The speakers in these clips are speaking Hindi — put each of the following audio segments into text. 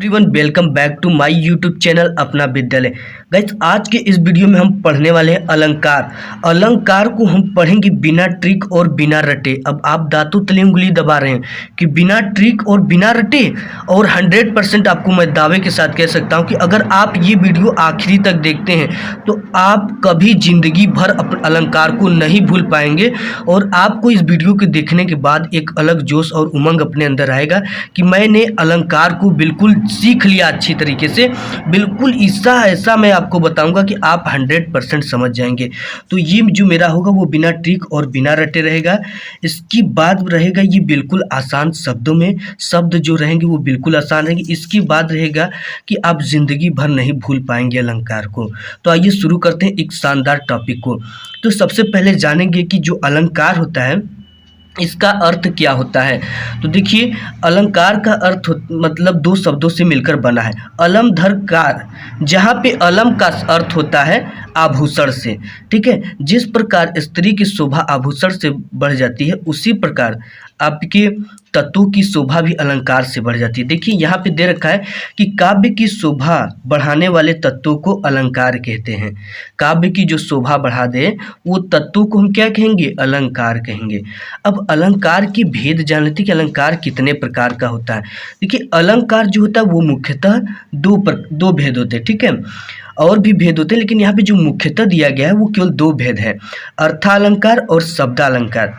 Everyone welcome back to my YouTube channel Apna Vidyalaya. Guys आज के इस वीडियो में हम पढ़ने वाले हैं अलंकार। अलंकार को हम पढ़ेंगे बिना ट्रिक और बिना रटे। अब आप दांतों तले उंगली दबा रहे हैं कि बिना ट्रिक और बिना रटे, और 100% आपको मैं दावे के साथ कह सकता हूं कि अगर आप ये वीडियो आखिरी तक देखते हैं तो आप कभी जिंदगी भर अलंकार को नहीं भूल पाएंगे, और आपको इस वीडियो के देखने के बाद एक अलग जोश और उमंग अपने अंदर आएगा कि मैंने अलंकार को बिल्कुल सीख लिया अच्छी तरीके से। बिल्कुल ऐसा मैं आपको बताऊंगा कि आप 100% समझ जाएंगे। तो ये जो मेरा होगा वो बिना ट्रिक और बिना रटे रहेगा। इसकी बात रहेगा ये बिल्कुल आसान शब्दों में, शब्द जो रहेंगे वो बिल्कुल आसान रहेंगे। इसकी बात रहेगा कि आप जिंदगी भर नहीं भूल पाएंगे अलंकार को। तो आइए शुरू करते हैं एक शानदार टॉपिक को। तो सबसे पहले जानेंगे कि जो अलंकार होता है इसका अर्थ क्या होता है। तो देखिए, अलंकार का अर्थ मतलब दो शब्दों से मिलकर बना है, अलम धर कार, जहाँ पे अलम का अर्थ होता है आभूषण से। ठीक है, जिस प्रकार स्त्री की शोभा आभूषण से बढ़ जाती है, उसी प्रकार आपके तत्वों की शोभा भी अलंकार से बढ़ जाती है। देखिए यहाँ पे दे रखा है कि काव्य की शोभा बढ़ाने वाले तत्वों को अलंकार कहते हैं। काव्य की जो शोभा बढ़ा दे वो तत्वों को हम क्या कहेंगे? अलंकार कहेंगे। अब अलंकार की भेद जान लेते कि अलंकार कितने प्रकार का होता है। देखिए, अलंकार जो होता है वो मुख्यतः दो भेद होते हैं। ठीक है, और भी भेद होते हैं, लेकिन यहाँ पे जो मुख्यतः दिया गया है वो केवल दो भेद है, अर्थालंकार और शब्दालंकार।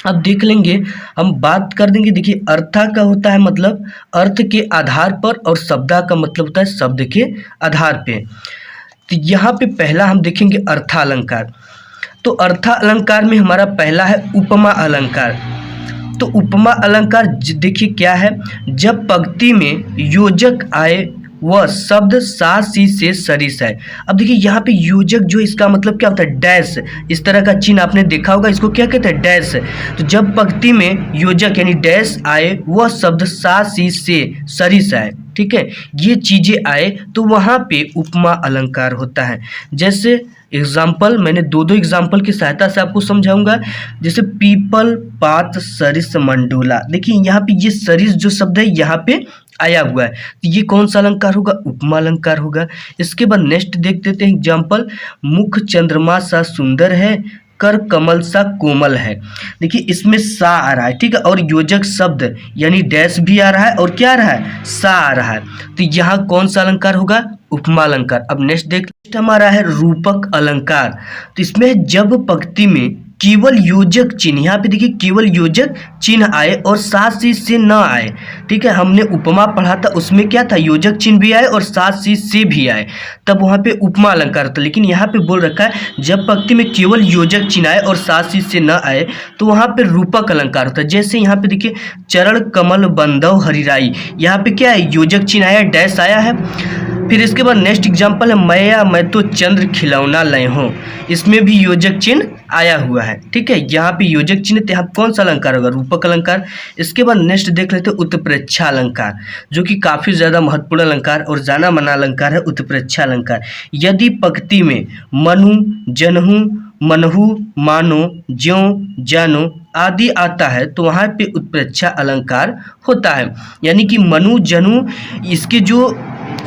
अब देख लेंगे, हम बात कर देंगे। देखिए, अर्था का होता है मतलब अर्थ के आधार पर, और शब्दा का मतलब होता है शब्द के आधार पे। तो यहाँ पे पहला हम देखेंगे अर्थालंकार। तो अर्थालंकार में हमारा पहला है उपमा अलंकार। तो उपमा अलंकार देखिए क्या है, जब पंक्ति में योजक आए वह शब्द सा सी से सरिस है। अब देखिए यहाँ पे योजक जो इसका मतलब क्या होता है? डैश। इस तरह का चिन्ह आपने देखा होगा, इसको क्या कहते हैं? डैश। तो जब पंक्ति में योजक यानी डैश आए वह शब्द सा सी से सरिस आए, ठीक है, ये चीजें आए तो वहाँ पे उपमा अलंकार होता है। जैसे एग्जाम्पल, मैंने दो एग्जाम्पल की सहायता से आपको समझाऊंगा। जैसे पीपल पात सरिस मंडोला। देखिए यहाँ पे ये सरिस जो शब्द है यहाँ पे आया हुआ है, तो ये कौन सा अलंकार होगा? उपमा अलंकार होगा। इसके बाद नेक्स्ट देख देते हैं एग्जाम्पल, मुख चंद्रमा सा सुंदर है, कर कमल सा कोमल है। देखिए इसमें सा आ रहा है, ठीक है, और योजक शब्द यानी डैश भी आ रहा है, और क्या आ रहा है? सा आ रहा है। तो यहाँ कौन सा अलंकार होगा? उपमा अलंकार। अब नेक्स्ट हमारा है रूपक अलंकार। तो इसमें जब पंक्ति में केवल योजक चिन्ह, यहाँ पे देखिए केवल योजक चिन्ह आए और साथ सी से न आए। ठीक है, हमने उपमा पढ़ा था, उसमें क्या था? योजक चिन्ह भी आए और साथ सी से भी आए, तब वहाँ पे उपमा अलंकार था। लेकिन यहाँ पे बोल रखा है जब पंक्ति में केवल योजक चिन्ह आए और साथ सी से न आए तो वहाँ पे रूपक अलंकार होता है। जैसे यहाँ पे देखिए चरण कमल बंधव हरिराई, यहाँ पे क्या है? योजक चिन्ह आया, डैश आया है। फिर इसके बाद नेक्स्ट एग्जाम्पल है मैं तो चंद्र खिलौना लय हूँ, इसमें भी योजक चिन्ह आया हुआ है। ठीक है, यहाँ पे योजक चिन्ह, तो यहाँ कौन सा अलंकार होगा? रूपक अलंकार। इसके बाद नेक्स्ट देख लेते हैं उत्प्रेक्षा अलंकार, जो कि काफ़ी ज़्यादा महत्वपूर्ण अलंकार और जाना माना अलंकार है उत्प्रेक्षा अलंकार। यदि पंक्ति में मनु जनहु मनहु मानो ज्यों जानो आदि आता है तो वहाँ पे उत्प्रेक्षा अलंकार होता है। यानी कि मनु जनु, इसके जो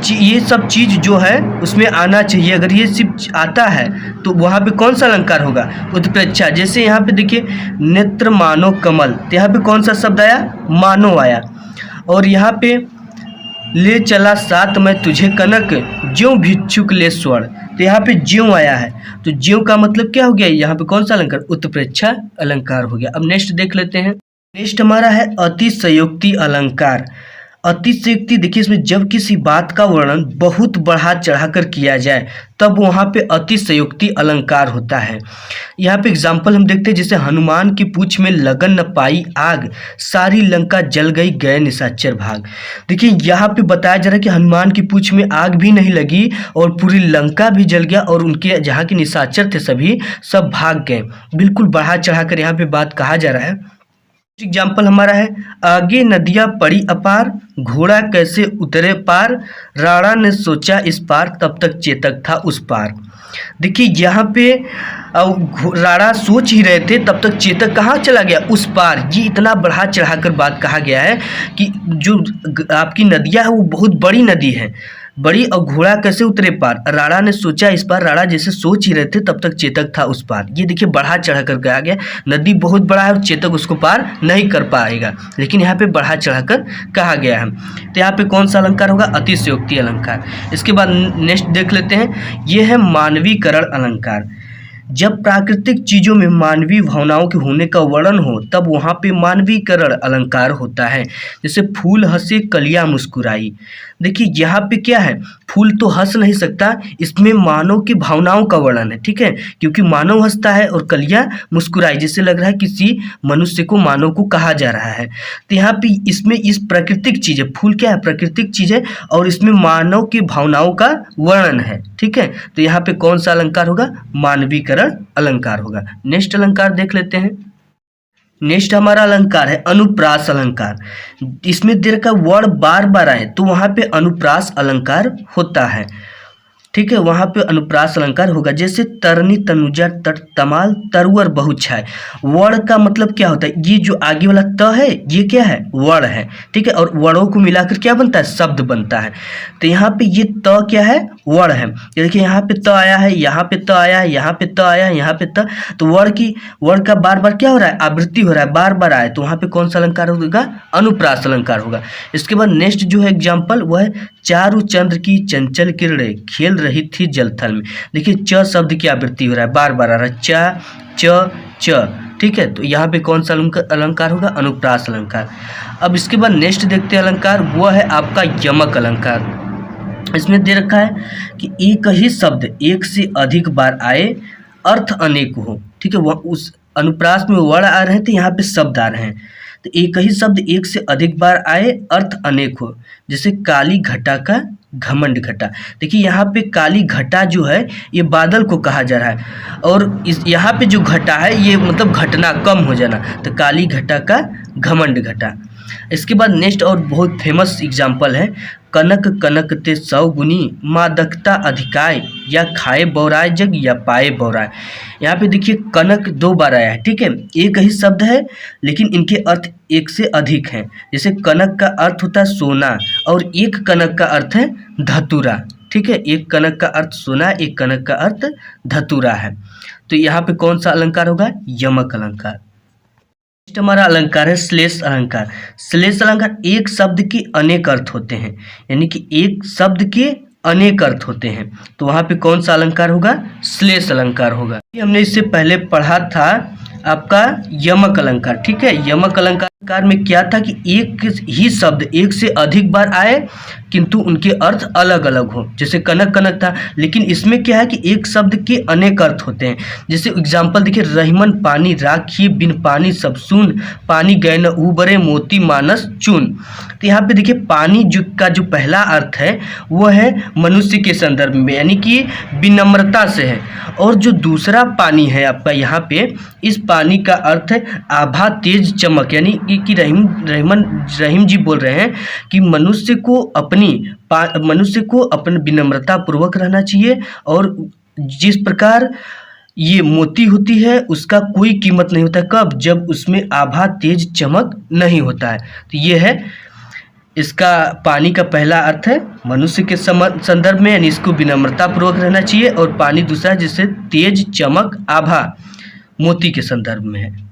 ये सब चीज़ जो है उसमें आना चाहिए। अगर ये सिर्फ आता है तो वहाँ पे कौन सा अलंकार होगा? उत्प्रेक्षा। जैसे यहाँ पे देखिए नेत्र मानो कमल, तो यहाँ पे कौन सा शब्द आया? मानो आया। और यहाँ पे ले चला साथ मैं तुझे कनक, ज्यों भिक्षुक ले स्वर्ण, तो यहाँ पे ज्यों आया है, तो ज्यों का मतलब क्या हो गया? यहाँ पे कौन सा अलंकार? उत्प्रेक्षा अलंकार हो गया। अब नेक्स्ट देख लेते हैं। नेक्स्ट हमारा है अतिशयोक्ति अलंकार। अतिशयोक्ति, देखिए इसमें जब किसी बात का वर्णन बहुत बढ़ा चढ़ाकर किया जाए तब वहाँ पे अतिशयोक्ति अलंकार होता है। यहाँ पे एग्जाम्पल हम देखते हैं, जैसे हनुमान की पूंछ में लगन न पाई आग, सारी लंका जल गई गए निशाचर भाग। देखिए यहाँ पे बताया जा रहा है कि हनुमान की पूंछ में आग भी नहीं लगी और पूरी लंका भी जल गया, और उनके जहाँ के निशाचर थे सभी सब भाग गए। बिल्कुल बढ़ा चढ़ा कर यहाँ पे बात कहा जा रहा है। एग्जाम्पल हमारा है, आगे नदियाँ पड़ी अपार, घोड़ा कैसे उतरे पार, राणा ने सोचा इस पार, तब तक चेतक था उस पार। देखिए यहाँ पे राणा सोच ही रहे थे, तब तक चेतक कहाँ चला गया, उस पार। ये इतना बढ़ा चढ़ाकर बात कहा गया है कि जो आपकी नदियाँ है वो बहुत बड़ी नदी है, बड़ी, और घोड़ा कैसे उतरे पार, राणा ने सोचा इस पार, राणा जैसे सोच ही रहे थे तब तक चेतक था उस पार। ये देखिए बढ़ा चढ़ा कर कहा गया, नदी बहुत बड़ा है और चेतक उसको पार नहीं कर पाएगा, लेकिन यहाँ पे बढ़ा चढ़ा कर कहा गया है। तो यहाँ पे कौन सा अलंकार होगा, अतिशयोक्ति अलंकार। इसके बाद नेक्स्ट देख लेते हैं, ये है मानवीकरण अलंकार। जब प्राकृतिक चीज़ों में मानवीय भावनाओं के होने का वर्णन हो तब वहाँ पे मानवीकरण अलंकार होता है। जैसे फूल हंसे कलियाँ मुस्कुराई। देखिए यहाँ पे क्या है, फूल तो हंस नहीं सकता, इसमें मानव की भावनाओं का वर्णन है, ठीक है, क्योंकि मानव हंसता है और कलियाँ मुस्कुराई, जिससे लग रहा है किसी मनुष्य को मानव को कहा जा रहा है। तो यहाँ पे इसमें इस प्राकृतिक चीज़ है, फूल क्या है, प्राकृतिक चीज़ है, और इसमें मानव की भावनाओं का वर्णन है, ठीक है। तो यहाँ पे कौन सा अलंकार होगा, मानवीकरण अलंकार होगा। नेक्स्ट अलंकार देख लेते हैं। नेक्स्ट हमारा अलंकार है अनुप्रास अलंकार। इसमें दे रखा वर्ड बार बार आए तो वहाँ पे अनुप्रास अलंकार होता है, ठीक है, वहाँ पे अनुप्रास अलंकार होगा। जैसे तरनी तनुजा तट तमाल तरुअर बहुछाय। वर्ण का मतलब क्या होता है, ये जो आगे वाला त है ये क्या है, वर्ण है, ठीक है, और वर्णों को मिलाकर क्या बनता है, शब्द बनता है। तो यहाँ पे ये त क्या है, वर्ण है। देखिए यहाँ पे त आया है, यहाँ पे त आया है, यहाँ पे त आया है, यहाँ पे त, तो वर्ण का बार बार क्या हो रहा है, आवृत्ति हो रहा है, बार बार आए, तो वहाँ पे कौन सा अलंकार होगा, अनुप्रास अलंकार होगा। इसके बाद नेक्स्ट जो है एग्जाम्पल वह है, चारु चंद्र की चंचल किरणें खेल रही थी जलथल में। देखिए च शब्द की आवृत्ति हो रहा है, बार बार आ रहा है, च च च, ठीक है, तो यहाँ पे कौन सा अलंकार होगा, अनुप्रास अलंकार। अब इसके बाद नेक्स्ट देखते हैं अलंकार, वो है आपका यमक अलंकार। इसमें दे रखा है कि एक ही शब्द एक से अधिक बार आए, अर्थ अनेक हो, ठीक है, वह उस अनुप्रास में वर्ण आ रहे हैं तो यहाँ पे शब्द आ रहे हैं। तो एक ही शब्द एक से अधिक बार आए, अर्थ अनेक हो। जैसे काली घटा का घमंड घटा। देखिए यहाँ पे काली घटा जो है ये बादल को कहा जा रहा है, और इस यहाँ पे जो घटा है ये मतलब घटना, कम हो जाना, तो काली घटा का घमंड घटा। इसके बाद नेक्स्ट और बहुत फेमस एग्जाम्पल है, कनक कनक ते 100 गुनी, मादकता अधिकाय, या खाए बौराय जग या पाए बौराय। यहाँ पे देखिए कनक 2 बार आया है, ठीक है, एक ही शब्द है लेकिन इनके अर्थ एक से अधिक हैं। जैसे कनक का अर्थ होता है सोना, और एक कनक का अर्थ है धतूरा, ठीक है, एक कनक का अर्थ सोना, एक कनक का अर्थ धतूरा है। तो यहाँ पे कौन सा अलंकार होगा, यमक अलंकार। नेक्स्ट हमारा अलंकार है श्लेष अलंकार। श्लेष अलंकार, एक शब्द के अनेक अर्थ होते हैं, यानी कि एक शब्द के अनेक अर्थ होते हैं, तो वहाँ पे कौन सा अलंकार होगा, श्लेष अलंकार होगा। हमने इससे पहले पढ़ा था आपका यमक अलंकार, ठीक है। यमक अलंकार में क्या था कि एक ही शब्द एक से अधिक बार आए किंतु उनके अर्थ अलग अलग हो। जैसे कनक कनक था, लेकिन इसमें क्या है कि एक शब्द के अनेक अर्थ होते हैं। जैसे एग्जाम्पल देखिए, रहीमन पानी राखिए बिन पानी सब सून, पानी गए न उबरे मोती मानस चून। तो यहाँ पे देखिए पानी का जो पहला अर्थ है वो है मनुष्य के संदर्भ में, यानी कि विनम्रता से है, और जो दूसरा पानी है आपका यहाँ पे, इस पानी का अर्थ है आभा तेज चमक, यानी कि रहीम जी बोल रहे हैं कि मनुष्य को अपन विनम्रता पूर्वक रहना चाहिए, और जिस प्रकार ये मोती होती है उसका कोई कीमत नहीं होता, कब, जब उसमें आभा तेज चमक नहीं होता है। तो ये है इसका पानी का पहला अर्थ है मनुष्य के संदर्भ में, यानी इसको विनम्रता पूर्वक रहना चाहिए, और पानी दूसरा जिससे तेज चमक आभा मोती के संदर्भ में है।